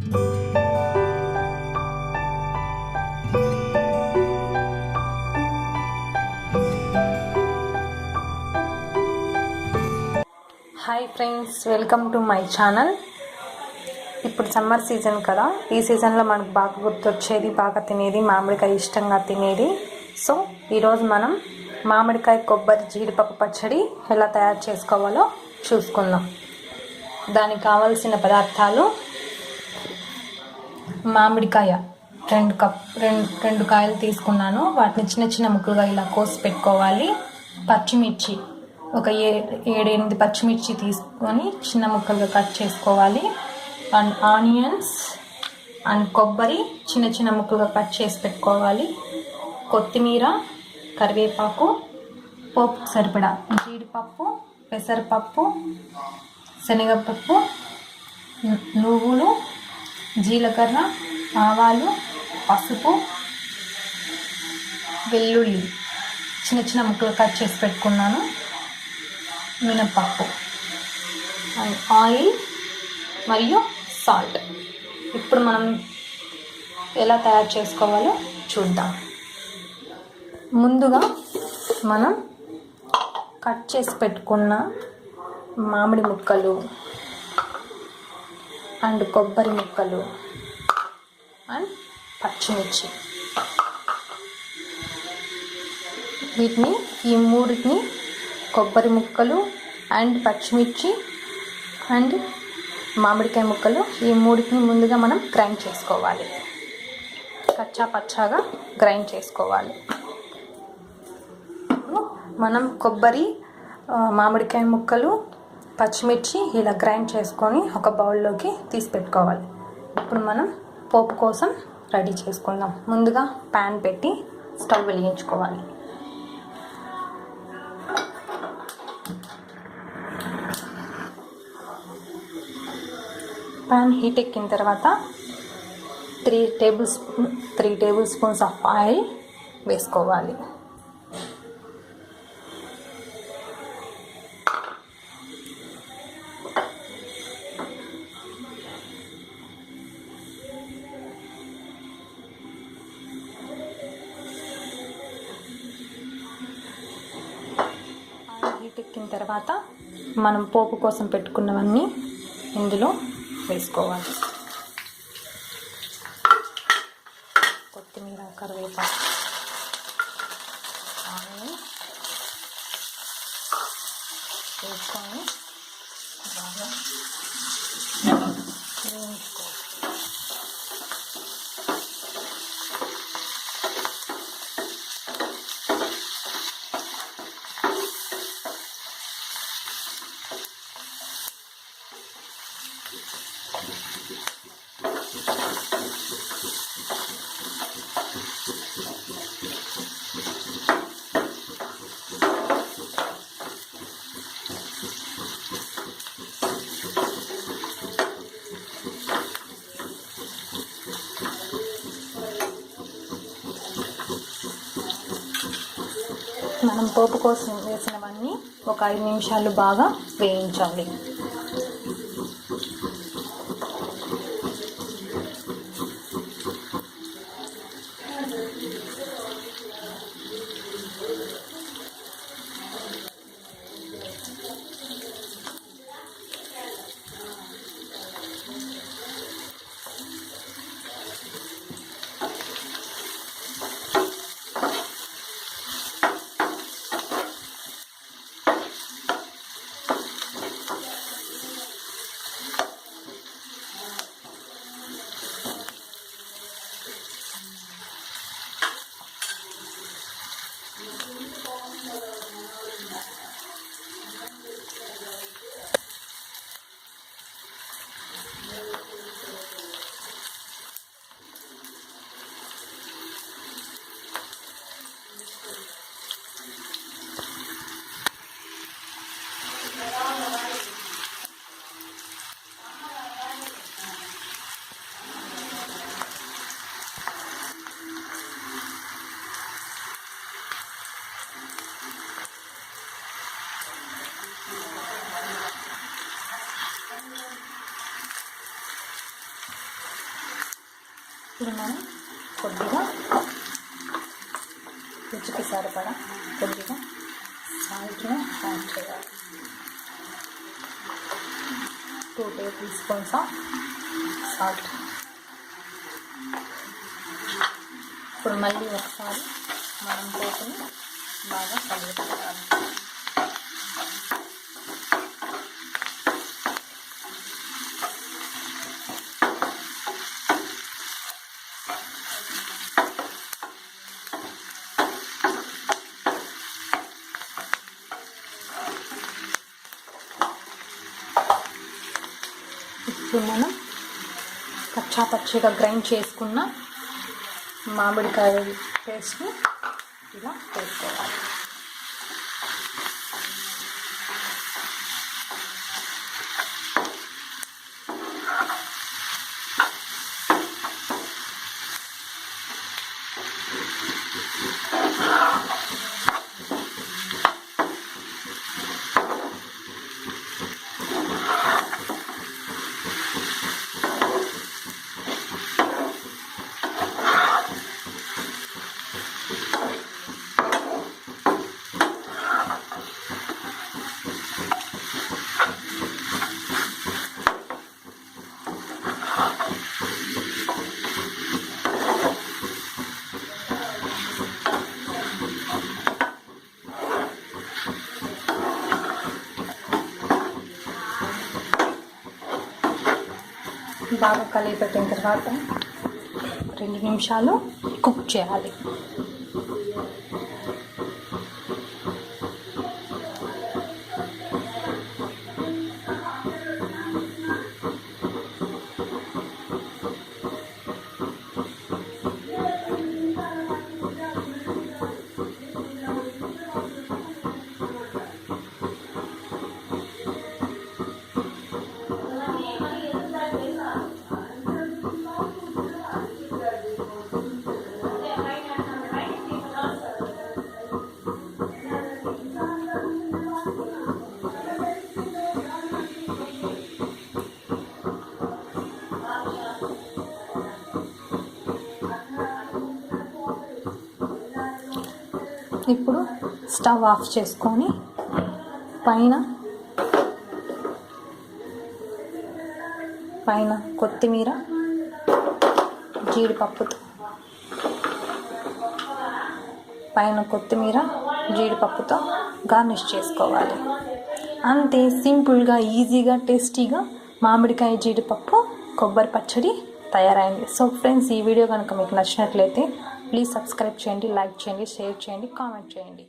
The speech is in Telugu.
Hi friends, welcome to my channel. ఇప్పుడు సమ్మర్ సీజన్ కదా, ఈ సీజన్లో మనకు బాగా గుర్తొచ్చేది, బాగా తినేది మామిడికాయ, ఇష్టంగా తినేది. సో ఈరోజు మనం మామిడికాయ కొబ్బరి జీడిపప్పు పచ్చడి ఎలా తయారు చేసుకోవాలో చూసుకుందాం. దానికి కావలసిన పదార్థాలు: మామిడికాయ రెండు కాయలు తీసుకున్నాను. వాటిని చిన్న చిన్న ముక్కలుగా ఇలా కోసి పెట్టుకోవాలి. పచ్చిమిర్చి ఒక 7-8 పచ్చిమిర్చి తీసుకొని చిన్న ముక్కలుగా కట్ చేసుకోవాలి. అండ్ ఆనియన్స్ అండ్ కొబ్బరి చిన్న చిన్న ముక్కలుగా కట్ చేసి పెట్టుకోవాలి. కొత్తిమీర, కరివేపాకు, పోపు సరిపడా జీడిపప్పు, పెసరపప్పు, శనగపప్పు, నువ్వులు, జీలకర్ర, ఆవాలు, పసుపు, వెల్లుల్లి చిన్న చిన్న ముక్కలు కట్ చేసి పెట్టుకున్నాను, మినపప్పు అండ్ ఆయిల్ మరియు సాల్ట్. ఇప్పుడు మనం ఎలా తయారు చేసుకోవాలో చూద్దాం. ముందుగా మనం కట్ చేసి పెట్టుకున్న మామిడి ముక్కలు అండ్ కొబ్బరి ముక్కలు అండ్ పచ్చిమిర్చి, ఈ మూడింటిని కొబ్బరి ముక్కలు అండ్ పచ్చిమిర్చి అండ్ మామిడికాయ ముక్కలు, ఈ మూడింటిని ముందుగా మనం గ్రైండ్ చేసుకోవాలి. కచ్చా పచ్చాగా గ్రైండ్ చేసుకోవాలి. మనం కొబ్బరి, మామిడికాయ ముక్కలు, పచ్చిమిర్చి ఇలా గ్రైండ్ చేసుకొని ఒక బౌల్లోకి తీసి పెట్టుకోవాలి. ఇప్పుడు మనం పోపు కోసం రెడీ చేసుకుందాం. ముందుగా ప్యాన్ పెట్టి స్టవ్ వెలిగించుకోవాలి. ప్యాన్ హీట్ ఎక్కిన తర్వాత 3 టేబుల్ స్పూన్స్ ఆఫ్ ఆయిల్ వేసుకోవాలి. ఆయిల్ హీట్ ఎక్కిన తర్వాత మనం పోపు కోసం పెట్టుకున్నవన్నీ ఇందులో వేసుకోవాలి. కొత్తిమీర, కరివేపాకు, ఆనియన్ వేసుకొని బాగా వేయించుకోవాలి. మనం పోపు కోసం వేసినవన్నీ ఒక 5 నిమిషాలు బాగా వేయించాలి. ఇప్పుడు మనం కొద్దిగా రుచికి సరిపడా కొద్దిగా సాల్ట్ను యాడ్ చేయాలి. 2 టేబుల్ స్పూన్స్ ఆఫ్ సాల్ట్. ఇప్పుడు మళ్ళీ ఒకసారి మనం పోపుని బాగా కలుపుకోవాలి. ఇప్పుడు మనం కచ్చా పచ్చిగా గ్రైండ్ చేసుకున్న మామిడికాయ పేస్ట్ని ఇలా వేసుకోవాలి. బాగా కలిపి పెట్టిన తర్వాత 2 నిమిషాలు కుక్ చేయాలి. ఇప్పుడు స్టవ్ ఆఫ్ చేసుకొని పైన కొత్తిమీర జీడిపప్పుతో గార్నిష్ చేసుకోవాలి. అంతే, సింపుల్గా, ఈజీగా, టేస్టీగా మామిడికాయ జీడిపప్పు కొబ్బరి పచ్చడి తయారైంది. సో ఫ్రెండ్స్, ఈ వీడియో కనుక మీకు నచ్చినట్లయితే ప్లీజ్ సబ్స్క్రైబ్ చేయండి, లైక్ చేయండి, షేర్ చేయండి, కామెంట్ చేయండి.